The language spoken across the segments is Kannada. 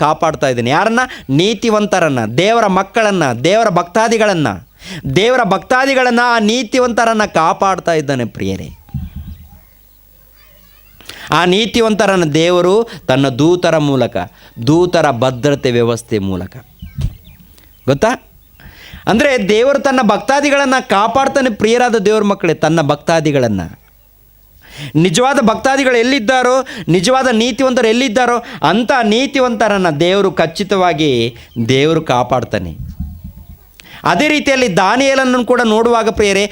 ಕಾಪಾಡ್ತಾ ಇದ್ದಾನೆ. ಯಾರನ್ನ? ನೀತಿವಂತರನ್ನು, ದೇವರ ಮಕ್ಕಳನ್ನು, ದೇವರ ಭಕ್ತಾದಿಗಳನ್ನು ಆ ನೀತಿವಂತರನ್ನು ಕಾಪಾಡ್ತಾ ಇದ್ದಾನೆ ಪ್ರಿಯರೇ. ಆ ನೀತಿವಂತರನ್ನು ದೇವರು ತನ್ನ ದೂತರ ಭದ್ರತೆ ವ್ಯವಸ್ಥೆ ಮೂಲಕ, ಗೊತ್ತಾ? ಅಂದರೆ ದೇವರು ತನ್ನ ಭಕ್ತಾದಿಗಳನ್ನು ಕಾಪಾಡ್ತಾನೆ ಪ್ರಿಯರಾದ ದೇವರ ಮಕ್ಕಳೇ. ತನ್ನ ಭಕ್ತಾದಿಗಳನ್ನು, ನಿಜವಾದ ಭಕ್ತಾದಿಗಳು ಎಲ್ಲಿದ್ದಾರೋ, ನಿಜವಾದ ನೀತಿವಂತರು ಎಲ್ಲಿದ್ದಾರೋ ಅಂಥ ನೀತಿವಂತರನ್ನು ದೇವರು ಖಚಿತವಾಗಿ ಕಾಪಾಡ್ತಾನೆ. ಅದೇ ರೀತಿಯಲ್ಲಿ ದಾನಿಯೇಲನನ್ನು ಕೂಡ ನೋಡುವಾಗ ಪ್ರಿಯರೇ,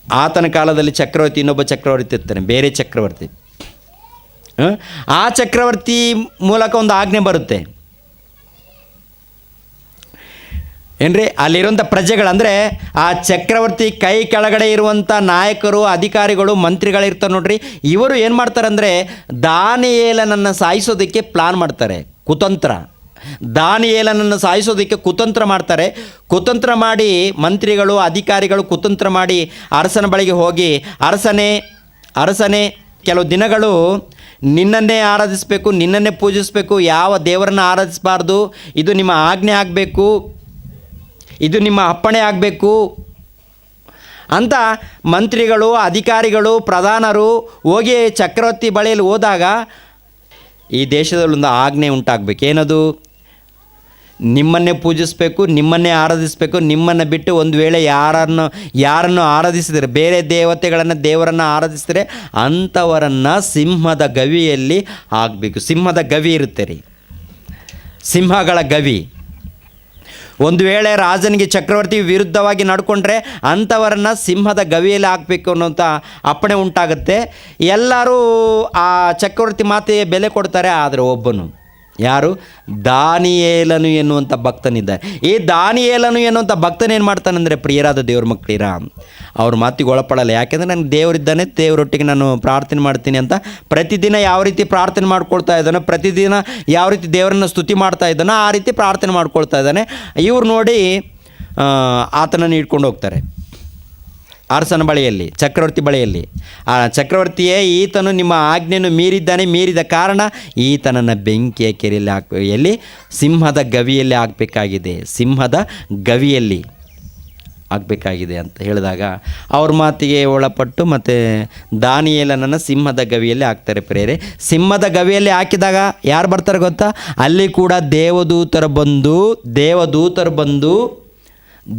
ಆತನ ಕಾಲದಲ್ಲಿ ಚಕ್ರವರ್ತಿ, ಇನ್ನೊಬ್ಬ ಚಕ್ರವರ್ತಿ ಇರ್ತಾನೆ, ಬೇರೆ ಚಕ್ರವರ್ತಿ. ಆ ಚಕ್ರವರ್ತಿ ಮೂಲಕ ಒಂದು ಆಜ್ಞೆ ಬರುತ್ತೆ ಏನ್ರಿ, ಅಲ್ಲಿರುವಂಥ ಪ್ರಜೆಗಳು, ಅಂದರೆ ಆ ಚಕ್ರವರ್ತಿ ಕೈ ಕೆಳಗಡೆ ಇರುವಂಥ ನಾಯಕರು, ಅಧಿಕಾರಿಗಳು, ಮಂತ್ರಿಗಳಿರ್ತಾರೆ ನೋಡ್ರಿ. ಇವರು ಏನು ಮಾಡ್ತಾರೆ ಅಂದರೆ ದಾನಿಯೇಲನನ್ನು ಸಾಯಿಸೋದಕ್ಕೆ ಪ್ಲಾನ್ ಮಾಡ್ತಾರೆ, ಕುತಂತ್ರ. ದಾನಿಯೇಲನನ್ನು ಸಾಯಿಸೋದಕ್ಕೆ ಕುತಂತ್ರ ಮಾಡ್ತಾರೆ. ಕುತಂತ್ರ ಮಾಡಿ ಮಂತ್ರಿಗಳು, ಅಧಿಕಾರಿಗಳು ಕುತಂತ್ರ ಮಾಡಿ ಅರಸನ ಬಳಿಗೆ ಹೋಗಿ, ಅರಸನೇ ಕೆಲವು ದಿನಗಳು ನಿನ್ನನ್ನೇ ಆರಾಧಿಸಬೇಕು, ನಿನ್ನನ್ನೇ ಪೂಜಿಸಬೇಕು, ಯಾವ ದೇವರನ್ನು ಆರಾಧಿಸಬಾರ್ದು, ಇದು ನಿಮ್ಮ ಆಜ್ಞೆ ಆಗಬೇಕು, ಇದು ನಿಮ್ಮ ಅಪ್ಪಣೆ ಆಗಬೇಕು ಅಂತ ಮಂತ್ರಿಗಳು, ಅಧಿಕಾರಿಗಳು, ಪ್ರಧಾನರು ಹೋಗಿ ಚಕ್ರವರ್ತಿ ಬಳಿಯಲ್ಲಿ ಹೋದಾಗ ಈ ದೇಶದಲ್ಲೊಂದು ಆಜ್ಞೆ ಉಂಟಾಗಬೇಕು. ಏನದು? ನಿಮ್ಮನ್ನೇ ಪೂಜಿಸಬೇಕು, ನಿಮ್ಮನ್ನೇ ಆರಾಧಿಸಬೇಕು. ನಿಮ್ಮನ್ನು ಬಿಟ್ಟು ಒಂದು ವೇಳೆ ಯಾರನ್ನು ಆರಾಧಿಸಿದರೆ, ಬೇರೆ ದೇವರನ್ನು ಆರಾಧಿಸಿದರೆ ಅಂಥವರನ್ನು ಸಿಂಹದ ಗವಿಯಲ್ಲಿ ಹಾಕಬೇಕು. ಸಿಂಹದ ಗವಿ ಇರುತ್ತೆ ರೀ, ಸಿಂಹಗಳ ಗವಿ. ಒಂದು ವೇಳೆ ರಾಜನಿಗೆ, ಚಕ್ರವರ್ತಿ ವಿರುದ್ಧವಾಗಿ ನಡ್ಕೊಂಡ್ರೆ ಅಂಥವರನ್ನು ಸಿಂಹದ ಗವಿಯಲ್ಲಿ ಹಾಕಬೇಕು ಅನ್ನೋಂಥ ಅಪ್ಪಣೆ ಉಂಟಾಗುತ್ತೆ. ಎಲ್ಲರೂ ಆ ಚಕ್ರವರ್ತಿ ಮಾತಿಗೆ ಬೆಲೆ ಕೊಡ್ತಾರೆ. ಆದರೆ ಒಬ್ಬನು, ಯಾರು? ದಾನಿಯೇಲನು ಎನ್ನುವಂಥ ಭಕ್ತನಿದ್ದಾರೆ. ಈ ದಾನಿಯೇಲನು ಎನ್ನುವಂಥ ಭಕ್ತನೇನು ಮಾಡ್ತಾನಂದರೆ ಪ್ರಿಯರಾದ ದೇವ್ರ ಮಕ್ಕಳಿರ, ಅವ್ರ ಮಾತಿಗೆ ಒಳಪಡಲ್ಲ. ಯಾಕೆಂದರೆ ನನಗೆ ದೇವರಿದ್ದಾನೆ, ದೇವರೊಟ್ಟಿಗೆ ನಾನು ಪ್ರಾರ್ಥನೆ ಮಾಡ್ತೀನಿ ಅಂತ ಪ್ರತಿದಿನ ಯಾವ ರೀತಿ ಪ್ರಾರ್ಥನೆ ಮಾಡ್ಕೊಳ್ತಾ ಇದ್ದಾನೋ, ಪ್ರತಿದಿನ ಯಾವ ರೀತಿ ದೇವರನ್ನು ಸ್ತುತಿ ಮಾಡ್ತಾ ಇದ್ದಾನೋ ಆ ರೀತಿ ಪ್ರಾರ್ಥನೆ ಮಾಡ್ಕೊಳ್ತಾ ಇದ್ದಾನೆ. ಇವ್ರು ನೋಡಿ ಆತನನ್ನು ಇಟ್ಕೊಂಡು ಹೋಗ್ತಾರೆ ಅರಸನ ಬಳಿಯಲ್ಲಿ, ಚಕ್ರವರ್ತಿ ಬಳಿಯಲ್ಲಿ. ಆ ಚಕ್ರವರ್ತಿಯೇ, ಈತನು ನಿಮ್ಮ ಆಜ್ಞೆಯನ್ನು ಮೀರಿದ ಕಾರಣ ಈತನನ್ನು ಬೆಂಕಿಯ ಕೆರೆಯಲ್ಲಿ ಎಲ್ಲಿ? ಸಿಂಹದ ಗವಿಯಲ್ಲಿ ಹಾಕಬೇಕಾಗಿದೆ, ಸಿಂಹದ ಗವಿಯಲ್ಲಿ ಆಗಬೇಕಾಗಿದೆ ಅಂತ ಹೇಳಿದಾಗ ಅವ್ರ ಮಾತಿಗೆ ಒಳಪಟ್ಟು ಮತ್ತು ದಾನಿಯೇಲನನ್ನು ಸಿಂಹದ ಗವಿಯಲ್ಲಿ ಹಾಕ್ತಾರೆ ಪ್ರಿಯರೇ. ಸಿಂಹದ ಗವಿಯಲ್ಲಿ ಹಾಕಿದಾಗ ಯಾರು ಬರ್ತಾರೆ ಗೊತ್ತಾ? ಅಲ್ಲಿ ಕೂಡ ದೇವದೂತರು ಬಂದು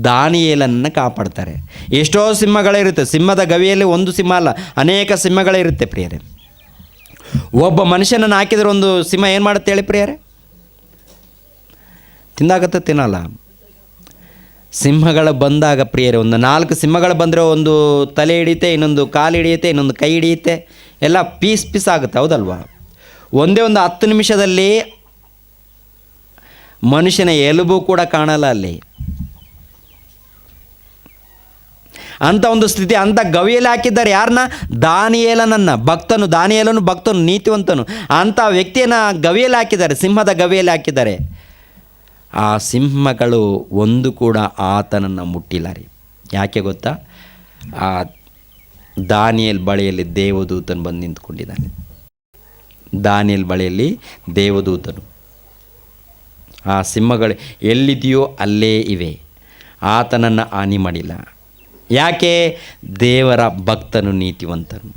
ದಾನಿಯೇಲನನ್ನು ಕಾಪಾಡ್ತಾರೆ. ಎಷ್ಟೋ ಸಿಂಹಗಳಿರುತ್ತೆ ಸಿಂಹದ ಗವಿಯಲ್ಲಿ, ಒಂದು ಸಿಂಹ ಅಲ್ಲ, ಅನೇಕ ಸಿಂಹಗಳಿರುತ್ತೆ ಪ್ರಿಯರೇ. ಒಬ್ಬ ಮನುಷ್ಯನನ್ನು ಹಾಕಿದರೆ ಒಂದು ಸಿಂಹ ಏನು ಮಾಡುತ್ತೆ ಹೇಳಿ ಪ್ರಿಯರೇ? ತಿನ್ನಲ್ಲ. ಸಿಂಹಗಳು ಬಂದಾಗ ಪ್ರಿಯರೇ, ಒಂದು 4 ಸಿಂಹಗಳು ಬಂದರೆ ಒಂದು ತಲೆ ಹಿಡಿಯುತ್ತೆ, ಇನ್ನೊಂದು ಕಾಲು ಹಿಡಿಯುತ್ತೆ, ಇನ್ನೊಂದು ಕೈ ಹಿಡಿಯುತ್ತೆ, ಎಲ್ಲ ಪೀಸ್ ಆಗುತ್ತೆ, ಹೌದಲ್ವಾ? ಒಂದೇ ಒಂದು 10 ನಿಮಿಷದಲ್ಲಿ ಮನುಷ್ಯನ ಎಲುಬು ಕೂಡ ಕಾಣಲ್ಲ ಅಲ್ಲಿ. ಅಂಥ ಒಂದು ಸ್ಥಿತಿ, ಅಂಥ ಗವಿಯಲ್ಲಿ ಹಾಕಿದ್ದಾರೆ. ಯಾರನ್ನ? ದಾನಿಯೇಲನನ್ನು, ದಾನಿಯೇಲನು ಭಕ್ತನು, ನೀತಿವಂತನು. ಅಂಥ ವ್ಯಕ್ತಿಯನ್ನು ಗವಿಯಲ್ಲಿ ಹಾಕಿದ್ದಾರೆ, ಸಿಂಹದ ಗವಿಯಲ್ಲಿ ಹಾಕಿದ್ದಾರೆ. ಆ ಸಿಂಹಗಳು ಒಂದು ಕೂಡ ಆತನನ್ನು ಮುಟ್ಟಿಲ್ಲ ರೀ. ಯಾಕೆ ಗೊತ್ತಾ? ಆ ದಾನಿಯೇಲ್ ಬಳಿಯಲ್ಲಿ ದೇವದೂತನು ಬಂದು ನಿಂತ್ಕೊಂಡಿದ್ದಾನೆ. ದಾನಿಯೇಲ್ ಬಳಿಯಲ್ಲಿ ದೇವದೂತನು. ಆ ಸಿಂಹಗಳು ಎಲ್ಲಿದೆಯೋ ಅಲ್ಲೇ ಇವೆ, ಆತನನ್ನು ಹಾನಿ ಮಾಡಿಲ್ಲ. ಯಾಕೆ? ದೇವರ ಭಕ್ತನು, ನೀತಿವಂತನು.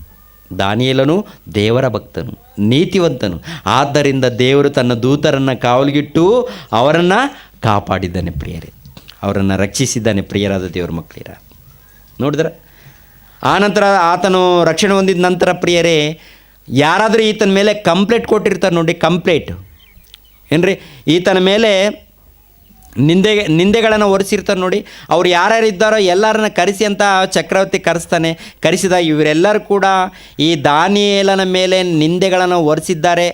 ದಾನಿಯೇಲನು ದೇವರ ಭಕ್ತನು, ನೀತಿವಂತನು. ಆದ್ದರಿಂದ ದೇವರು ತನ್ನ ದೂತರನ್ನು ಕಾವಲಿಗಿಟ್ಟು ಅವರನ್ನು ಕಾಪಾಡಿದ್ದಾನೆ ಪ್ರಿಯರೇ, ಅವರನ್ನು ರಕ್ಷಿಸಿದ್ದಾನೆ ಪ್ರಿಯರಾದ ದೇವರ ಮಕ್ಕಳಿರ. ನೋಡಿದ್ರೆ ಆನಂತರ ಆತನು ರಕ್ಷಣೆ ಹೊಂದಿದ ನಂತರ ಪ್ರಿಯರೇ, ಯಾರಾದರೂ ಈತನ ಮೇಲೆ ಕಂಪ್ಲೇಂಟ್ ಕೊಟ್ಟಿರ್ತಾರೆ ನೋಡಿ, ಕಂಪ್ಲೇಂಟ್ ಏನ್ರಿ, ಈತನ ಮೇಲೆ ನಿಂದೆಗಳನ್ನು ಹೊರಿಸಿರ್ತಾರೆ ನೋಡಿ. ಅವ್ರು ಯಾರ್ಯಾರು ಇದ್ದಾರೋ ಎಲ್ಲರನ್ನ ಕರೆಸಿ ಅಂತ ಚಕ್ರವರ್ತಿ ಕರೆಸ್ತಾನೆ. ಕರೆಸಿದ ಇವರೆಲ್ಲರೂ ಕೂಡ ಈ ದಾನಿಯೇಲನ ಮೇಲೆ ನಿಂದೆಗಳನ್ನು ಹೊರಿಸಿದ್ದಾರೆ.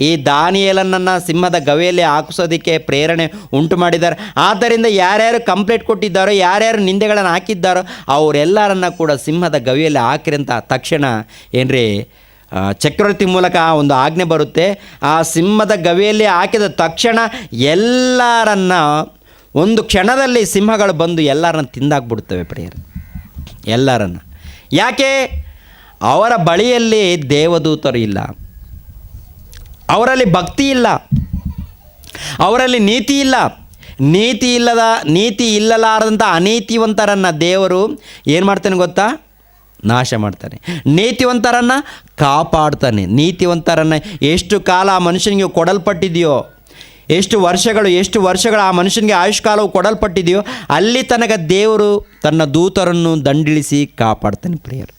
ಈ ದಾನಿಯೇಲನನ್ನು ಸಿಂಹದ ಗವಿಯಲ್ಲಿ ಹಾಕಿಸೋದಕ್ಕೆ ಪ್ರೇರಣೆ ಉಂಟು ಮಾಡಿದ್ದಾರೆ. ಆದ್ದರಿಂದ ಯಾರ್ಯಾರು ಕಂಪ್ಲೇಂಟ್ ಕೊಟ್ಟಿದ್ದಾರೋ, ಯಾರ್ಯಾರು ನಿಂದೆಗಳನ್ನು ಹಾಕಿದ್ದಾರೋ ಅವರೆಲ್ಲರನ್ನ ಕೂಡ ಸಿಂಹದ ಗವಿಯಲ್ಲಿ ಹಾಕಿರಿ ಅಂತ ತಕ್ಷಣ ಏನ್ರಿ ಚಕ್ರವರ್ತಿ ಮೂಲಕ ಒಂದು ಆಜ್ಞೆ ಬರುತ್ತೆ. ಆ ಸಿಂಹದ ಗವಿಯಲ್ಲಿ ಹಾಕಿದ ತಕ್ಷಣ ಎಲ್ಲರನ್ನ ಒಂದು ಕ್ಷಣದಲ್ಲಿ ಸಿಂಹಗಳು ಬಂದು ಎಲ್ಲರನ್ನ ತಿಂದಾಕ್ಬಿಡ್ತವೆ ಪ್ರಿಯರೇ, ಎಲ್ಲರನ್ನ. ಯಾಕೆ? ಅವರ ಬಳಿಯಲ್ಲಿ ದೇವದೂತರು ಇಲ್ಲ, ಅವರಲ್ಲಿ ಭಕ್ತಿ ಇಲ್ಲ, ಅವರಲ್ಲಿ ನೀತಿ ಇಲ್ಲ. ನೀತಿ ಇಲ್ಲಲಾರದಂಥ ಅನೀತಿವಂತರನ್ನು ದೇವರು ಏನು ಮಾಡ್ತಾನೆ ಗೊತ್ತಾ? ನಾಶ ಮಾಡ್ತಾನೆ. ನೀತಿವಂತರನ್ನು ಕಾಪಾಡ್ತಾನೆ. ನೀತಿವಂತರನ್ನು ಎಷ್ಟು ಕಾಲ ಆ ಮನುಷ್ಯನಿಗೆ ಕೊಡಲ್ಪಟ್ಟಿದೆಯೋ, ಎಷ್ಟು ವರ್ಷಗಳು ಆ ಮನುಷ್ಯನಿಗೆ ಆಯುಷ್ಕಾಲವು ಕೊಡಲ್ಪಟ್ಟಿದೆಯೋ ಅಲ್ಲಿ ತನಕ ದೇವರು ತನ್ನ ದೂತರನ್ನು ದಂಡಿಳಿಸಿ ಕಾಪಾಡ್ತಾನೆ ಪ್ರಿಯರು.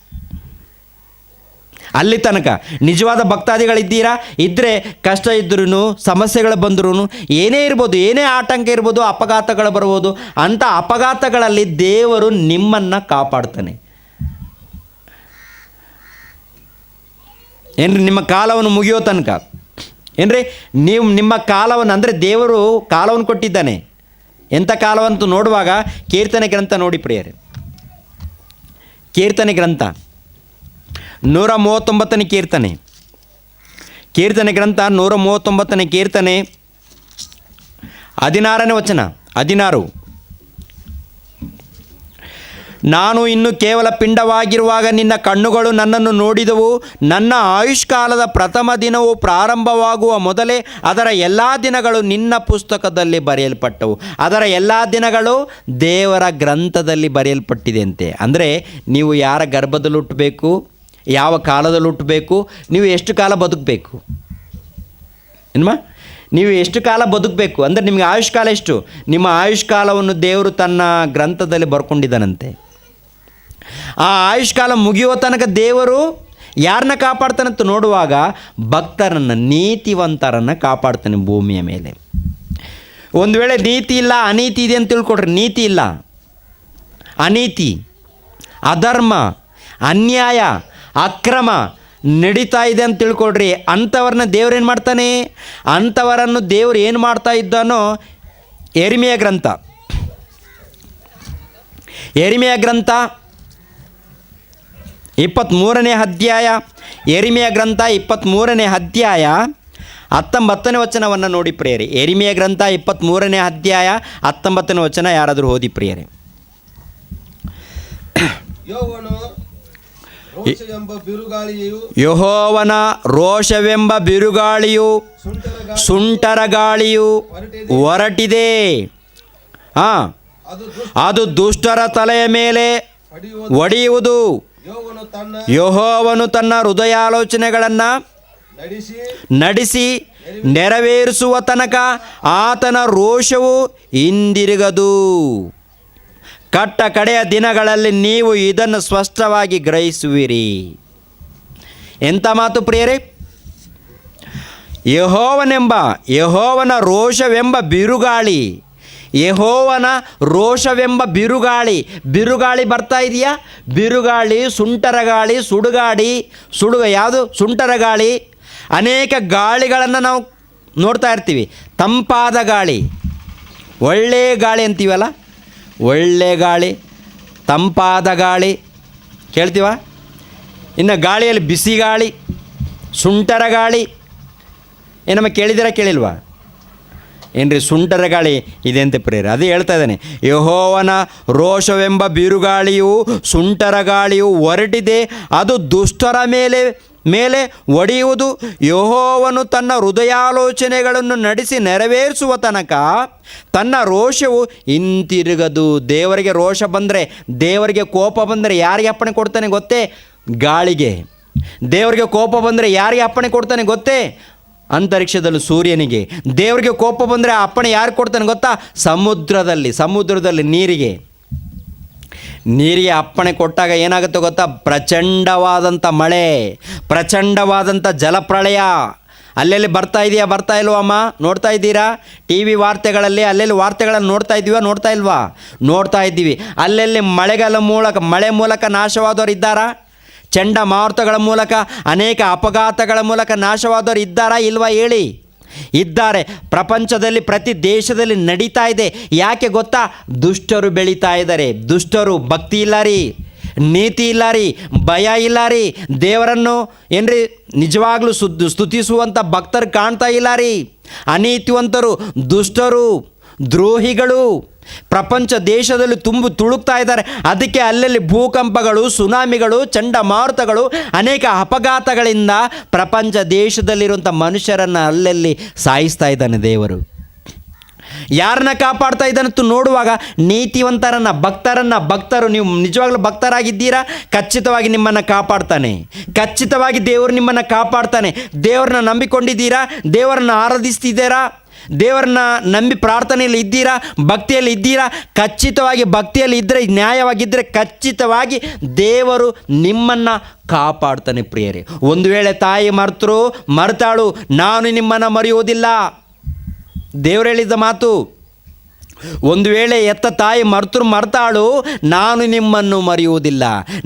ಅಲ್ಲಿ ತನಕ ನಿಜವಾದ ಭಕ್ತಾದಿಗಳಿದ್ದೀರಾ? ಇದ್ದರೆ ಕಷ್ಟ ಇದ್ರೂ, ಸಮಸ್ಯೆಗಳು ಬಂದ್ರೂ, ಏನೇ ಇರ್ಬೋದು, ಏನೇ ಆತಂಕ ಇರ್ಬೋದು, ಅಪಘಾತಗಳು ಬರ್ಬೋದು, ಅಂಥ ಅಪಘಾತಗಳಲ್ಲಿ ದೇವರು ನಿಮ್ಮನ್ನು ಕಾಪಾಡ್ತಾನೆ. ಏನ್ರಿ, ನಿಮ್ಮ ಕಾಲವನ್ನು ಮುಗಿಯೋ ತನಕ ಏನ್ರಿ, ನೀವು ನಿಮ್ಮ ಕಾಲವನ್ನು, ಅಂದರೆ ದೇವರು ಕಾಲವನ್ನು ಕೊಟ್ಟಿದ್ದಾನೆ. ಎಂಥ ಕಾಲವಂತೂ ನೋಡುವಾಗ ಕೀರ್ತನೆ ಗ್ರಂಥ ನೋಡಿ ಪ್ರಿಯರೇ, ಕೀರ್ತನೆ ಗ್ರಂಥ 139ನೇ ಕೀರ್ತನೆ ಗ್ರಂಥ 139ನೇ ಕೀರ್ತನೆ 16ನೇ ವಚನ. 16, ನಾನು ಇನ್ನು ಕೇವಲ ಪಿಂಡವಾಗಿರುವಾಗ ನಿನ್ನ ಕಣ್ಣುಗಳು ನನ್ನನ್ನು ನೋಡಿದವು. ನನ್ನ ಆಯುಷ್ಕಾಲದ ಪ್ರಥಮ ದಿನವು ಪ್ರಾರಂಭವಾಗುವ ಮೊದಲೇ ಅದರ ಎಲ್ಲ ದಿನಗಳು ನಿನ್ನ ಪುಸ್ತಕದಲ್ಲಿ ಬರೆಯಲ್ಪಟ್ಟವು. ಅದರ ಎಲ್ಲ ದಿನಗಳು ದೇವರ ಗ್ರಂಥದಲ್ಲಿ ಬರೆಯಲ್ಪಟ್ಟಿದೆ ಅಂತೆ. ಅಂದರೆ ನೀವು ಯಾರ ಗರ್ಭದಲ್ಲಿ ಹುಟ್ಟಬೇಕು, ಯಾವ ಕಾಲದಲ್ಲಿ ಹುಟ್ಟಬೇಕು, ನೀವು ಎಷ್ಟು ಕಾಲ ಬದುಕಬೇಕು, ನೀವು ಎಷ್ಟು ಕಾಲ ಬದುಕಬೇಕು, ಅಂದರೆ ನಿಮಗೆ ಆಯುಷ್ಕಾಲ ಎಷ್ಟು, ನಿಮ್ಮ ಆಯುಷ್ಕಾಲವನ್ನು ದೇವರು ತನ್ನ ಗ್ರಂಥದಲ್ಲಿ ಬರ್ಕೊಂಡಿದ್ದಾನಂತೆ. ಆ ಆಯುಷ್ಕಾಲ ಮುಗಿಯುವ ತನಕ ದೇವರು ಯಾರನ್ನ ಕಾಪಾಡ್ತಾನಂತ ನೋಡುವಾಗ ಭಕ್ತರನ್ನು, ನೀತಿವಂತರನ್ನು ಕಾಪಾಡ್ತಾನೆ ಭೂಮಿಯ ಮೇಲೆ. ಒಂದು ವೇಳೆ ನೀತಿ ಇಲ್ಲ, ಅನೀತಿ ಇದೆ ಅಂತ ತಿಳ್ಕೊಡ್ರಿ. ನೀತಿ ಇಲ್ಲ, ಅನೀತಿ, ಅಧರ್ಮ, ಅನ್ಯಾಯ, ಅಕ್ರಮ ನಡೀತಾ ಇದೆ ಅಂತ ತಿಳ್ಕೊಡ್ರಿ. ಅಂಥವ್ರನ್ನ ದೇವ್ರೇನು ಮಾಡ್ತಾನೆ? ಅಂಥವರನ್ನು ದೇವರು ಏನು ಮಾಡ್ತಾ ಇದ್ದಾನೋ, ಯೆರೆಮೀಯ ಗ್ರಂಥ 23ನೇ ಅಧ್ಯಾಯ, ಯೆರೆಮೀಯ ಗ್ರಂಥ 23ನೇ ಅಧ್ಯಾಯ 19ನೇ ವಚನವನ್ನು ನೋಡಿ ಪ್ರಿಯರೇ. ಯೆರೆಮೀಯ ಗ್ರಂಥ 23ನೇ ಅಧ್ಯಾಯ 19ನೇ ವಚನ ಯಾರಾದರೂ ಓದಿ ಪ್ರಿಯರೇ. ಯೆಹೋವನ ರೋಷವೆಂಬ ಬಿರುಗಾಳಿಯು, ಸುಂಟರ ಗಾಳಿಯು ಹೊರಟಿದೆ. ಅದು ದುಷ್ಟರ ತಲೆಯ ಮೇಲೆ ಒಡೆಯುವುದು. ಯೆಹೋವನು ತನ್ನ ಹೃದಯಾಲೋಚನೆಗಳನ್ನು ನಡೆಸಿ ನೆರವೇರಿಸುವ ತನಕ ಆತನ ರೋಷವು ಹಿಂದಿರುಗದು. ಕಟ್ಟ ಕಡೆಯ ದಿನಗಳಲ್ಲಿ ನೀವು ಇದನ್ನು ಸ್ಪಷ್ಟವಾಗಿ ಗ್ರಹಿಸುವಿರಿ. ಎಂಥ ಮಾತು ಪ್ರಿಯರೇ! ಯೆಹೋವನ ರೋಷವೆಂಬ ಬಿರುಗಾಳಿ, ಯೆಹೋವನ ರೋಷವೆಂಬ ಬಿರುಗಾಳಿ ಬರ್ತಾ ಇದೆಯಾ? ಬಿರುಗಾಳಿ, ಸುಂಟರ ಗಾಳಿ, ಯಾವುದು ಸುಂಟರ ಗಾಳಿ, ಅನೇಕ ಗಾಳಿಗಳನ್ನು ನಾವು ನೋಡ್ತಾ ಇರ್ತೀವಿ. ತಂಪಾದ ಗಾಳಿ, ಒಳ್ಳೆಯ ಗಾಳಿ ಅಂತೀವಲ್ಲ, ಒಳ್ಳೆ ಗಾಳಿ, ತಂಪಾದ ಗಾಳಿ ಕೇಳ್ತೀವ. ಇನ್ನು ಗಾಳಿಯಲ್ಲಿ ಬಿಸಿ ಗಾಳಿ, ಸುಂಟರ ಗಾಳಿ ಏನಮ್ಮ ಕೇಳಿಲ್ವಾ? ಏನ್ರಿ, ಸುಂಟರ ಗಾಳಿ ಇದೆ ಅಂತ ಪ್ರೇರ. ಅದೇ ಹೇಳ್ತಾ ಇದ್ದಾನೆ, ಯೆಹೋವನ ರೋಷವೆಂಬ ಬಿರುಗಾಳಿಯು, ಸುಂಟರ ಗಾಳಿಯು ಹೊರಟಿದೆ, ಅದು ದುಷ್ಟರ ಮೇಲೆ ಒಡೆಯುವುದು. ಯೆಹೋವನು ತನ್ನ ಹೃದಯಾಲೋಚನೆಗಳನ್ನು ನಡೆಸಿ ನೆರವೇರಿಸುವ ತನಕ ತನ್ನ ರೋಷವು ಹಿಂತಿರುಗದು. ದೇವರಿಗೆ ರೋಷ ಬಂದರೆ, ದೇವರಿಗೆ ಕೋಪ ಬಂದರೆ ಯಾರಿಗೆ ಅಪ್ಪಣೆ ಕೊಡ್ತಾನೆ ಗೊತ್ತೇ? ಗಾಳಿಗೆ. ದೇವರಿಗೆ ಕೋಪ ಬಂದರೆ ಯಾರಿಗೆ ಅಪ್ಪಣೆ ಕೊಡ್ತಾನೆ ಗೊತ್ತೇ? ಅಂತರಿಕ್ಷದಲ್ಲಿ ಸೂರ್ಯನಿಗೆ. ದೇವರಿಗೆ ಕೋಪ ಬಂದರೆ ಅಪ್ಪಣೆ ಯಾರು ಕೊಡ್ತಾನೆ ಗೊತ್ತಾ? ಸಮುದ್ರದಲ್ಲಿ ನೀರಿಗೆ ಅಪ್ಪಣೆ ಕೊಟ್ಟಾಗ ಏನಾಗುತ್ತೆ ಗೊತ್ತಾ? ಪ್ರಚಂಡವಾದಂಥ ಮಳೆ, ಪ್ರಚಂಡವಾದಂಥ ಜಲಪ್ರಳಯ. ಅಲ್ಲೆಲ್ಲಿ ಬರ್ತಾ ಇಲ್ವಮ್ಮ? ನೋಡ್ತಾ ಇದ್ದೀರಾ? ಟಿ ವಿ ವಾರ್ತೆಗಳಲ್ಲಿ ಅಲ್ಲೆಲ್ಲಿ ವಾರ್ತೆಗಳನ್ನು ನೋಡ್ತಾ ಇಲ್ವಾ? ನೋಡ್ತಾ ಇದ್ದೀವಿ. ಅಲ್ಲೆಲ್ಲಿ ಮಳೆ ಮೂಲಕ ನಾಶವಾದವರು ಇದ್ದಾರಾ? ಚಂಡಮಾರುತಗಳ ಮೂಲಕ, ಅನೇಕ ಅಪಘಾತಗಳ ಮೂಲಕ ನಾಶವಾದವರು ಇದ್ದಾರಾ ಇಲ್ವಾ ಹೇಳಿ? ಇದ್ದಾರೆ. ಪ್ರಪಂಚದಲ್ಲಿ ಪ್ರತಿ ದೇಶದಲ್ಲಿ ನಡೀತಾ ಇದೆ. ಯಾಕೆ ಗೊತ್ತಾ? ದುಷ್ಟರು ಬೆಳೀತಾ ಇದ್ದಾರೆ. ದುಷ್ಟರು, ಭಕ್ತಿ ಇಲ್ಲ ರೀ, ನೀತಿ ಇಲ್ಲ ರೀ, ಭಯ ಇಲ್ಲ ರೀ, ದೇವರನ್ನು ಏನ್ರಿ ನಿಜವಾಗ್ಲೂ ಸ್ತುತಿಸುವಂಥ ಭಕ್ತರು ಕಾಣ್ತಾ ಇಲ್ಲ ರೀ. ಅನೀತಿವಂತರು, ದುಷ್ಟರು, ದ್ರೋಹಿಗಳು, ಪ್ರಪಂಚ ದೇಶದಲ್ಲಿ ತುಳುಕ್ತಾ ಇದ್ದಾರೆ. ಅದಕ್ಕೆ ಅಲ್ಲಲ್ಲಿ ಭೂಕಂಪಗಳು, ಸುನಾಮಿಗಳು, ಚಂಡಮಾರುತಗಳು, ಅನೇಕ ಅಪಘಾತಗಳಿಂದ ಪ್ರಪಂಚ ದೇಶದಲ್ಲಿರುವಂಥ ಮನುಷ್ಯರನ್ನು ಅಲ್ಲಲ್ಲಿ ಸಾಯಿಸ್ತಾ ಇದ್ದಾನೆ ದೇವರು. ಯಾರನ್ನ ಕಾಪಾಡ್ತಾ ಇದ್ದಾನಂತ ನೋಡುವಾಗ ನೀತಿವಂತರನ್ನು, ಭಕ್ತರು, ನೀವು ನಿಜವಾಗ್ಲೂ ಭಕ್ತರಾಗಿದ್ದೀರಾ, ಖಚಿತವಾಗಿ ನಿಮ್ಮನ್ನು ಕಾಪಾಡ್ತಾನೆ. ಖಚಿತವಾಗಿ ದೇವರು ನಿಮ್ಮನ್ನು ಕಾಪಾಡ್ತಾನೆ. ದೇವರನ್ನ ನಂಬಿಕೊಂಡಿದ್ದೀರಾ, ದೇವರನ್ನು ಆರಾಧಿಸ್ತಿದ್ದೀರಾ, ದೇವರನ್ನ ನಂಬಿ ಪ್ರಾರ್ಥನೆಯಲ್ಲಿ ಇದ್ದೀರಾ, ಭಕ್ತಿಯಲ್ಲಿ ಇದ್ದೀರಾ, ಖಚಿತವಾಗಿ ಭಕ್ತಿಯಲ್ಲಿ ಇದ್ದರೆ, ನ್ಯಾಯವಾಗಿದ್ದರೆ ಖಚಿತವಾಗಿ ದೇವರು ನಿಮ್ಮನ್ನು ಕಾಪಾಡ್ತಾನೆ ಪ್ರಿಯರೇ. ಒಂದು ವೇಳೆ ತಾಯಿ ಮರ್ತಾಳು, ನಾನು ನಿಮ್ಮನ್ನು ಮರೆಯುವುದಿಲ್ಲ. ದೇವರು ಹೇಳಿದ ಮಾತು. ಒಂದು ವೇಳೆ ಎತ್ತ ತಾಯಿ ಮರ್ತಾಳು, ನಾನು ನಿಮ್ಮನ್ನು ಮರೆಯುವುದಿಲ್ಲ,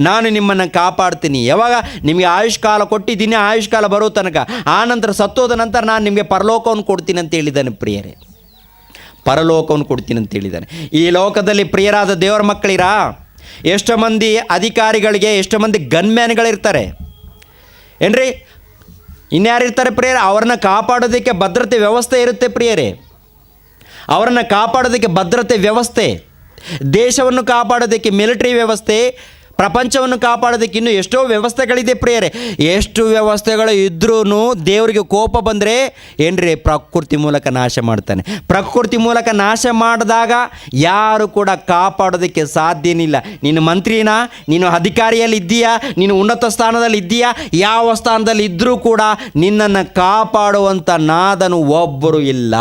ನಾನು ನಿಮ್ಮನ್ನು ಕಾಪಾಡ್ತೀನಿ. ಯಾವಾಗ? ನಿಮಗೆ ಆಯುಷ್ಕಾಲ ಕೊಟ್ಟಿದ್ದೀನಿ, ಆಯುಷ್ಕಾಲ ಬರೋ ತನಕ. ಆ ನಂತರ ಸತ್ತೋದ ನಂತರ ನಾನು ನಿಮಗೆ ಪರಲೋಕವನ್ನು ಕೊಡ್ತೀನಿ ಅಂತ ಹೇಳಿದ್ದಾನೆ ಪ್ರಿಯರೇ. ಪರಲೋಕವನ್ನು ಕೊಡ್ತೀನಿ ಅಂತ ಹೇಳಿದ್ದಾನೆ. ಈ ಲೋಕದಲ್ಲಿ ಪ್ರಿಯರಾದ ದೇವರ ಮಕ್ಕಳಿರಾ, ಎಷ್ಟೋ ಮಂದಿ ಅಧಿಕಾರಿಗಳಿಗೆ, ಎಷ್ಟೋ ಮಂದಿ ಗನ್ಮ್ಯಾನ್ಗಳಿರ್ತಾರೆ ಏನ್ರಿ, ಇನ್ಯಾರಿರ್ತಾರೆ ಪ್ರಿಯರೇ? ಅವ್ರನ್ನ ಕಾಪಾಡೋದಕ್ಕೆ ಭದ್ರತೆ ವ್ಯವಸ್ಥೆ ಇರುತ್ತೆ ಪ್ರಿಯರೇ. ಅವರನ್ನು ಕಾಪಾಡೋದಕ್ಕೆ ಭದ್ರತೆ ವ್ಯವಸ್ಥೆ, ದೇಶವನ್ನು ಕಾಪಾಡೋದಕ್ಕೆ ಮಿಲಿಟರಿ ವ್ಯವಸ್ಥೆ, ಪ್ರಪಂಚವನ್ನು ಕಾಪಾಡೋದಕ್ಕೆ ಇನ್ನೂ ಎಷ್ಟೋ ವ್ಯವಸ್ಥೆಗಳಿದೆ ಪ್ರಿಯರೇ. ಎಷ್ಟು ವ್ಯವಸ್ಥೆಗಳು ಇದ್ರೂ ದೇವರಿಗೆ ಕೋಪ ಬಂದರೆ ಏನ್ರಿ, ಪ್ರಕೃತಿ ಮೂಲಕ ನಾಶ ಮಾಡ್ತಾನೆ. ಪ್ರಕೃತಿ ಮೂಲಕ ನಾಶ ಮಾಡಿದಾಗ ಯಾರು ಕೂಡ ಕಾಪಾಡೋದಕ್ಕೆ ಸಾಧ್ಯನಿಲ್ಲ. ನೀನು ಮಂತ್ರಿನಾ, ನೀನು ಅಧಿಕಾರಿಯಲ್ಲಿ ಇದ್ದೀಯಾ, ನೀನು ಉನ್ನತ ಸ್ಥಾನದಲ್ಲಿ ಇದ್ದೀಯಾ, ಯಾವ ಸ್ಥಾನದಲ್ಲಿ ಇದ್ದರೂ ಕೂಡ ನಿನ್ನನ್ನು ಕಾಪಾಡುವಂಥ ನಾದನು ಒಬ್ಬರು ಇಲ್ಲ.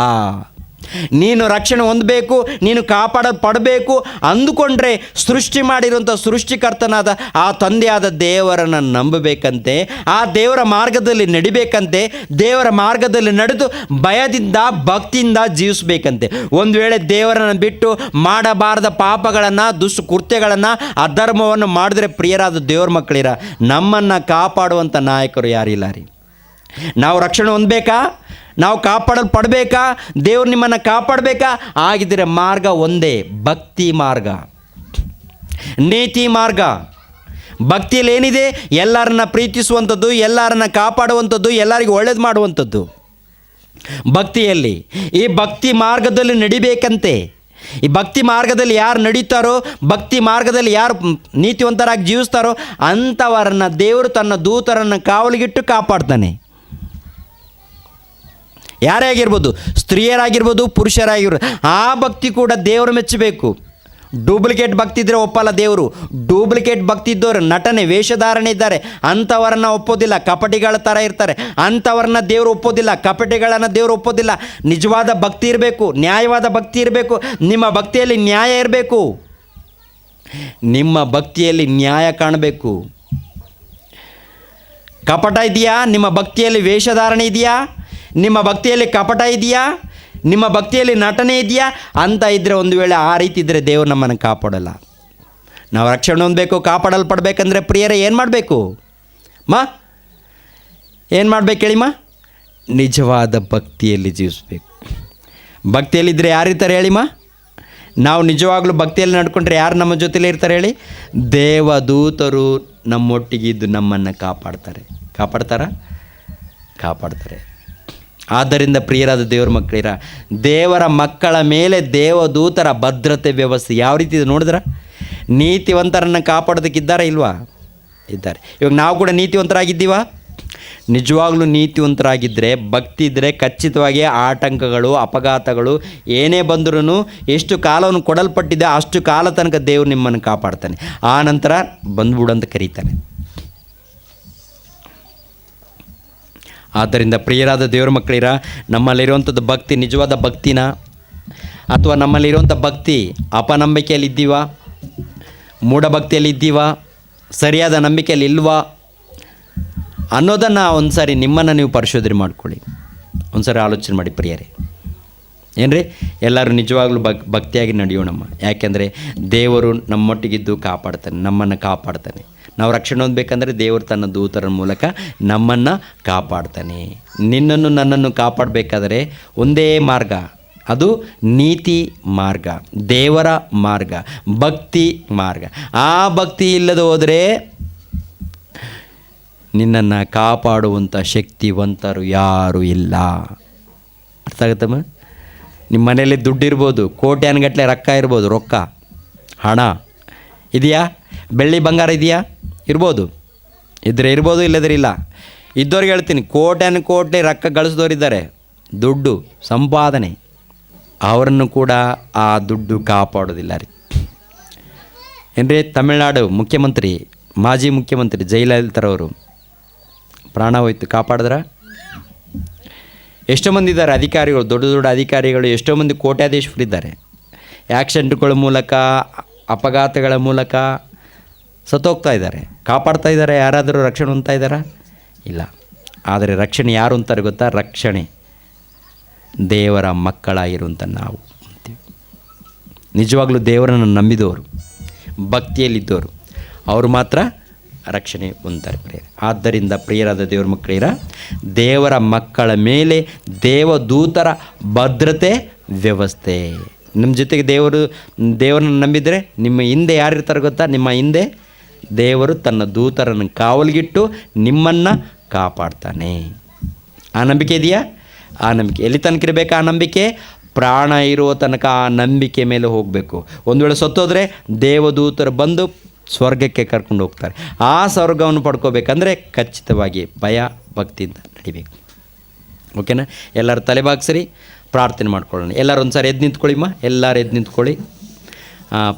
ನೀನು ರಕ್ಷಣೆ ಹೊಂದಬೇಕು, ನೀನು ಕಾಪಾಡಲ್ಪಡಬೇಕು ಅಂದುಕೊಂಡ್ರೆ ಸೃಷ್ಟಿ ಮಾಡಿರುವಂಥ ಸೃಷ್ಟಿಕರ್ತನಾದ ಆ ತಂದೆಯಾದ ದೇವರನ್ನು ನಂಬಬೇಕಂತೆ, ಆ ದೇವರ ಮಾರ್ಗದಲ್ಲಿ ನಡಿಬೇಕಂತೆ, ದೇವರ ಮಾರ್ಗದಲ್ಲಿ ನಡೆದು ಭಯದಿಂದ ಭಕ್ತಿಯಿಂದ ಜೀವಿಸಬೇಕಂತೆ. ಒಂದು ವೇಳೆ ದೇವರನ್ನು ಬಿಟ್ಟು ಮಾಡಬಾರದ ಪಾಪಗಳನ್ನು, ದುಷ್ಕೃತ್ಯಗಳನ್ನು, ಅಧರ್ಮವನ್ನು ಮಾಡಿದ್ರೆ ಪ್ರಿಯರಾದ ದೇವರ ಮಕ್ಕಳಿರ, ನಮ್ಮನ್ನು ಕಾಪಾಡುವಂಥ ನಾಯಕರು ಯಾರಿಲ್ಲ ರೀ. ನಾವು ರಕ್ಷಣೆ ಹೊಂದಬೇಕಾ, ನಾವು ಕಾಪಾಡಲ್ಪಡಬೇಕಾ, ದೇವರು ನಿಮ್ಮನ್ನು ಕಾಪಾಡಬೇಕಾ? ಆಗಿದ್ದರೆ ಮಾರ್ಗ ಒಂದೇ, ಭಕ್ತಿ ಮಾರ್ಗ, ನೀತಿ ಮಾರ್ಗ. ಭಕ್ತಿಯಲ್ಲಿ ಏನಿದೆ? ಎಲ್ಲರನ್ನ ಪ್ರೀತಿಸುವಂಥದ್ದು, ಎಲ್ಲರನ್ನ ಕಾಪಾಡುವಂಥದ್ದು, ಎಲ್ಲರಿಗೂ ಒಳ್ಳೇದು ಮಾಡುವಂಥದ್ದು ಭಕ್ತಿಯಲ್ಲಿ. ಈ ಭಕ್ತಿ ಮಾರ್ಗದಲ್ಲಿ ನಡಿಬೇಕಂತೆ. ಈ ಭಕ್ತಿ ಮಾರ್ಗದಲ್ಲಿ ಯಾರು ನಡೀತಾರೋ, ಭಕ್ತಿ ಮಾರ್ಗದಲ್ಲಿ ಯಾರು ನೀತಿವಂತರಾಗಿ ಜೀವಿಸ್ತಾರೋ ಅಂಥವರನ್ನು ದೇವರು ತನ್ನ ದೂತರನ್ನು ಕಾವಲಿಗಿಟ್ಟು ಕಾಪಾಡ್ತಾನೆ. ಯಾರೇ ಆಗಿರ್ಬೋದು, ಸ್ತ್ರೀಯರಾಗಿರ್ಬೋದು, ಪುರುಷರಾಗಿರ್ಬೋದು. ಆ ಭಕ್ತಿ ಕೂಡ ದೇವರು ಮೆಚ್ಚಬೇಕು. ಡೂಪ್ಲಿಕೇಟ್ ಭಕ್ತಿ ಇದ್ದರೆ ಒಪ್ಪಲ್ಲ ದೇವರು. ಡೂಪ್ಲಿಕೇಟ್ ಭಕ್ತಿ ಇದ್ದವರು, ನಟನೆ, ವೇಷಧಾರಣೆ ಇದ್ದಾರೆ, ಅಂಥವರನ್ನು ಒಪ್ಪೋದಿಲ್ಲ. ಕಪಟಿಗಳ ಥರ ಇರ್ತಾರೆ, ಅಂಥವ್ರನ್ನ ದೇವರು ಒಪ್ಪೋದಿಲ್ಲ. ಕಪಟಿಗಳನ್ನು ದೇವರು ಒಪ್ಪೋದಿಲ್ಲ. ನಿಜವಾದ ಭಕ್ತಿ ಇರಬೇಕು, ನ್ಯಾಯವಾದ ಭಕ್ತಿ ಇರಬೇಕು. ನಿಮ್ಮ ಭಕ್ತಿಯಲ್ಲಿ ನ್ಯಾಯ ಇರಬೇಕು, ನಿಮ್ಮ ಭಕ್ತಿಯಲ್ಲಿ ನ್ಯಾಯ ಕಾಣಬೇಕು. ಕಪಟ ಇದೆಯಾ ನಿಮ್ಮ ಭಕ್ತಿಯಲ್ಲಿ? ವೇಷಧಾರಣೆ ಇದೆಯಾ ನಿಮ್ಮ ಭಕ್ತಿಯಲ್ಲಿ? ಕಪಟ ಇದೆಯಾ ನಿಮ್ಮ ಭಕ್ತಿಯಲ್ಲಿ? ನಟನೆ ಇದೆಯಾ? ಅಂತ ಇದ್ದರೆ, ಒಂದು ವೇಳೆ ಆ ರೀತಿ ಇದ್ದರೆ ದೇವರು ನಮ್ಮನ್ನು ಕಾಪಾಡಲ್ಲ. ನಾವು ರಕ್ಷಣೆ ಹೊಂದಬೇಕು, ಕಾಪಾಡಲ್ಪಡಬೇಕಂದ್ರೆ ಪ್ರಿಯರೇ ಏನು ಮಾಡಬೇಕು? ಏನು ಮಾಡಬೇಕು ಹೇಳಿಮ್ಮ? ನಿಜವಾದ ಭಕ್ತಿಯಲ್ಲಿ ಜೀವಿಸಬೇಕು. ಭಕ್ತಿಯಲ್ಲಿದ್ದರೆ ಯಾರಿರ್ತಾರೆ ಹೇಳಿಮ್ಮ? ನಾವು ನಿಜವಾಗ್ಲೂ ಭಕ್ತಿಯಲ್ಲಿ ನಡ್ಕೊಂಡ್ರೆ ಯಾರು ನಮ್ಮ ಜೊತೆಲೇ ಇರ್ತಾರೆ ಹೇಳಿ? ದೇವದೂತರು ನಮ್ಮೊಟ್ಟಿಗಿದ್ದು ನಮ್ಮನ್ನು ಕಾಪಾಡ್ತಾರೆ. ಆದ್ದರಿಂದ ಪ್ರಿಯರಾದ ದೇವರ ಮಕ್ಕಳಿರ, ದೇವರ ಮಕ್ಕಳ ಮೇಲೆ ದೇವದೂತರ ಭದ್ರತೆ ವ್ಯವಸ್ಥೆ ಯಾವ ರೀತಿ ಇದೆ ನೋಡಿದ್ರ? ನೀತಿವಂತರನ್ನು ಕಾಪಾಡೋದಕ್ಕಿದ್ದಾರಾ ಇಲ್ವಾ? ಇದ್ದಾರೆ. ಇವಾಗ ನಾವು ಕೂಡ ನೀತಿವಂತರಾಗಿದ್ದೀವ? ನಿಜವಾಗ್ಲೂ ನೀತಿವಂತರಾಗಿದ್ದರೆ, ಭಕ್ತಿ ಇದ್ದರೆ ಖಚಿತವಾಗಿ ಆಟಂಕಗಳು, ಅಪಘಾತಗಳು ಏನೇ ಬಂದರೂ, ಎಷ್ಟು ಕಾಲವನ್ನು ಕೊಡಲ್ಪಟ್ಟಿದೆ ಅಷ್ಟು ಕಾಲ ತನಕ ದೇವರು ನಿಮ್ಮನ್ನು ಕಾಪಾಡ್ತಾನೆ. ಆ ನಂತರ ಬಂದ್ಬಿಡು ಅಂತ ಕರೀತಾನೆ. ಆದ್ದರಿಂದ ಪ್ರಿಯರಾದ ದೇವರ ಮಕ್ಕಳಿರ, ನಮ್ಮಲ್ಲಿರುವಂಥದ್ದು ಭಕ್ತಿ ನಿಜವಾದ ಭಕ್ತಿನ, ಅಥವಾ ನಮ್ಮಲ್ಲಿರುವಂಥ ಭಕ್ತಿ ಅಪನಂಬಿಕೆಯಲ್ಲಿ ಇದ್ದೀವ, ಮೂಢಭಕ್ತಿಯಲ್ಲಿ ಇದ್ದೀವ, ಸರಿಯಾದ ನಂಬಿಕೆಯಲ್ಲಿ ಇಲ್ವಾ ಅನ್ನೋದನ್ನು ಒಂದು ಸಾರಿ ನಿಮ್ಮನ್ನು ನೀವು ಪರಿಶೋಧನೆ ಮಾಡ್ಕೊಳ್ಳಿ. ಒಂದು ಸಾರಿ ಆಲೋಚನೆ ಮಾಡಿ ಪ್ರಿಯರೇ. ಏನ್ರಿ, ಎಲ್ಲರೂ ನಿಜವಾಗ್ಲೂ ಭಕ್ತಿಯಾಗಿ ನಡೆಯೋಣಮ್ಮ. ಯಾಕೆಂದರೆ ದೇವರು ನಮ್ಮೊಟ್ಟಿಗಿದ್ದು ಕಾಪಾಡ್ತಾನೆ, ನಮ್ಮನ್ನು ಕಾಪಾಡ್ತಾನೆ. ನಾವು ರಕ್ಷಣೆ ಹೊಂದಬೇಕಂದ್ರೆ ದೇವರು ತನ್ನ ದೂತರ ಮೂಲಕ ನಮ್ಮನ್ನು ಕಾಪಾಡ್ತಾನೆ. ನಿನ್ನನ್ನು ನನ್ನನ್ನು ಕಾಪಾಡಬೇಕಾದರೆ ಒಂದೇ ಮಾರ್ಗ, ಅದು ನೀತಿ ಮಾರ್ಗ, ದೇವರ ಮಾರ್ಗ, ಭಕ್ತಿ ಮಾರ್ಗ. ಆ ಭಕ್ತಿ ಇಲ್ಲದೆ ಹೋದರೆ ನಿನ್ನನ್ನು ಕಾಪಾಡುವಂಥ ಶಕ್ತಿವಂತರು ಯಾರೂ ಇಲ್ಲ. ಅರ್ಥ ಆಗುತ್ತಮ್ಮ? ನಿಮ್ಮ ಮನೆಯಲ್ಲಿ ದುಡ್ಡು ಇರ್ಬೋದು, ಕೋಟ್ಯಾನುಗಟ್ಟಲೆ ರೊಕ್ಕ ಹಣ ಇದೆಯಾ? ಬೆಳ್ಳಿ ಬಂಗಾರ ಇದೆಯಾ? ಇರ್ಬೋದು, ಇರ್ಬೋದು, ಇಲ್ಲದ್ರೆ ಇಲ್ಲ. ಇದ್ದವ್ರಿಗೆ ಹೇಳ್ತೀನಿ, ಕೋಟ್ಯಾನುಕೋಟಿ ರೊಕ್ಕ ಗಳಿಸಿದವರಿದ್ದಾರೆ, ದುಡ್ಡು ಸಂಪಾದನೆ, ಅವರನ್ನು ಕೂಡ ಆ ದುಡ್ಡು ಕಾಪಾಡೋದಿಲ್ಲ ರೀ. ಏನ್ರಿ, ತಮಿಳ್ನಾಡು ಮುಖ್ಯಮಂತ್ರಿ, ಮಾಜಿ ಮುಖ್ಯಮಂತ್ರಿ ಜಯಲಲಿತಾರವರು ಪ್ರಾಣ ಹೋಯ್ತು, ಕಾಪಾಡಿದ್ರ? ಎಷ್ಟೋ ಮಂದಿ ಇದ್ದಾರೆ ಅಧಿಕಾರಿಗಳು, ದೊಡ್ಡ ದೊಡ್ಡ ಅಧಿಕಾರಿಗಳು, ಎಷ್ಟೋ ಮಂದಿ ಕೋಟ್ಯಾಧೀಶರಿದ್ದಾರೆ. ಆ್ಯಕ್ಸಿಡೆಂಟ್ಗಳ ಮೂಲಕ, ಅಪಘಾತಗಳ ಮೂಲಕ ಸತ್ತೋಗ್ತಾ ಇದ್ದಾರೆ. ಕಾಪಾಡ್ತಾ ಇದ್ದಾರೆ? ಯಾರಾದರೂ ರಕ್ಷಣೆ ಹೊಂದ್ತಾ ಇದ್ದಾರಾ? ಇಲ್ಲ. ಆದರೆ ರಕ್ಷಣೆ ಯಾರು ಅಂತಾರೆ ಗೊತ್ತಾ? ರಕ್ಷಣೆ ದೇವರ ಮಕ್ಕಳಾಗಿರುವಂಥ ನಾವು ಅಂತೀವಿ. ನಿಜವಾಗ್ಲೂ ದೇವರನ್ನು ನಂಬಿದವರು, ಭಕ್ತಿಯಲ್ಲಿದ್ದವರು, ಅವರು ಮಾತ್ರ ರಕ್ಷಣೆ ಹೊಂದ್ತಾರೆ ಪ್ರಿಯರೇ. ಆದ್ದರಿಂದ ಪ್ರಿಯರಾದ ದೇವರ ಮಕ್ಕಳಿರ, ದೇವರ ಮಕ್ಕಳ ಮೇಲೆ ದೇವದೂತರ ಭದ್ರತೆ ವ್ಯವಸ್ಥೆ. ನಿಮ್ಮ ಜೊತೆಗೆ ದೇವರನ್ನು ನಂಬಿದರೆ ನಿಮ್ಮ ಹಿಂದೆ ಯಾರಿರ್ತಾರೆ ಗೊತ್ತಾ? ನಿಮ್ಮ ಹಿಂದೆ ದೇವರು ತನ್ನ ದೂತರನ್ನು ಕಾವಲಿಗಿಟ್ಟು ನಿಮ್ಮನ್ನು ಕಾಪಾಡ್ತಾನೆ. ಆ ನಂಬಿಕೆ ಇದೆಯಾ? ಆ ನಂಬಿಕೆ ಎಲ್ಲಿ ತನಕ ಇರಬೇಕು? ಆ ನಂಬಿಕೆ ಪ್ರಾಣ ಇರುವ ತನಕ ಆ ನಂಬಿಕೆ ಮೇಲೆ ಹೋಗಬೇಕು. ಒಂದು ವೇಳೆ ಸತ್ತೋದ್ರೆ ದೇವದೂತರು ಬಂದು ಸ್ವರ್ಗಕ್ಕೆ ಕರ್ಕೊಂಡು ಹೋಗ್ತಾರೆ. ಆ ಸ್ವರ್ಗವನ್ನು ಪಡ್ಕೋಬೇಕಂದ್ರೆ ಖಚಿತವಾಗಿ ಭಯ ಭಕ್ತಿಯಿಂದ ನಡಿಬೇಕು. ಓಕೆನಾ? ಎಲ್ಲರೂ ತಲೆಬಾಗ್ಸಿರಿ, ಪ್ರಾರ್ಥನೆ ಮಾಡ್ಕೊಳ್ಳೋಣ. ಎಲ್ಲರೂ ಒಂದು ಸಾರಿ ಎದ್ದು ನಿಂತ್ಕೊಳ್ಳಿಮ್ಮ. ಎಲ್ಲರೂ ಎದ್ದು ನಿಂತ್ಕೊಳ್ಳಿ,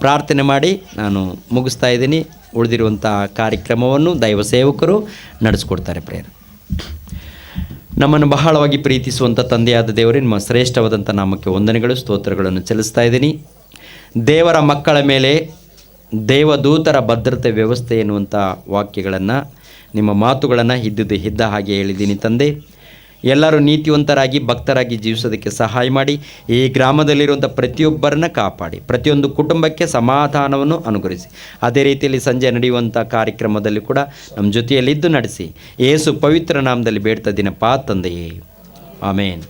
ಪ್ರಾರ್ಥನೆ ಮಾಡಿ ನಾನು ಮುಗಿಸ್ತಾ ಇದ್ದೀನಿ. ಉಳಿದಿರುವಂಥ ಕಾರ್ಯಕ್ರಮವನ್ನು ದೈವ ಸೇವಕರು ನಡೆಸ್ಕೊಡ್ತಾರೆ. ಪ್ರೇಯರ್. ನಮ್ಮನ್ನು ಬಹಳವಾಗಿ ಪ್ರೀತಿಸುವಂಥ ತಂದೆಯಾದ ದೇವರೇ, ನಿಮ್ಮ ಶ್ರೇಷ್ಠವಾದಂಥ ನಾಮಕ್ಕೆ ವಂದನೆಗಳು, ಸ್ತೋತ್ರಗಳನ್ನು ಚೆಲ್ಲಿಸ್ತಾ ಇದ್ದೀನಿ. ದೇವರ ಮಕ್ಕಳ ಮೇಲೆ ದೇವದೂತರ ಭದ್ರತೆ ವ್ಯವಸ್ಥೆ ಎನ್ನುವಂಥ ವಾಕ್ಯಗಳನ್ನು, ನಿಮ್ಮ ಮಾತುಗಳನ್ನು ಇದ್ದ ಹಾಗೆ ಹೇಳಿದ್ದೀನಿ ತಂದೆ. ಎಲ್ಲರೂ ನೀತಿವಂತರಾಗಿ ಭಕ್ತರಾಗಿ ಜೀವಿಸೋದಕ್ಕೆ ಸಹಾಯ ಮಾಡಿ. ಈ ಗ್ರಾಮದಲ್ಲಿರುವಂಥ ಪ್ರತಿಯೊಬ್ಬರನ್ನ ಕಾಪಾಡಿ, ಪ್ರತಿಯೊಂದು ಕುಟುಂಬಕ್ಕೆ ಸಮಾಧಾನವನ್ನು ಅನುಗ್ರಹಿಸಿ. ಅದೇ ರೀತಿಯಲ್ಲಿ ಸಂಜೆ ನಡೆಯುವಂಥ ಕಾರ್ಯಕ್ರಮದಲ್ಲಿ ಕೂಡ ನಮ್ಮ ಜೊತೆಯಲ್ಲಿದ್ದು ನಡೆಸಿ. ಯೇಸು ಪವಿತ್ರ ನಾಮದಲ್ಲಿ ಬೇಡ್ತಾ ಇದ್ದೀನಪ್ಪ ತಂದೆಯೇ, ಆಮೇನ್.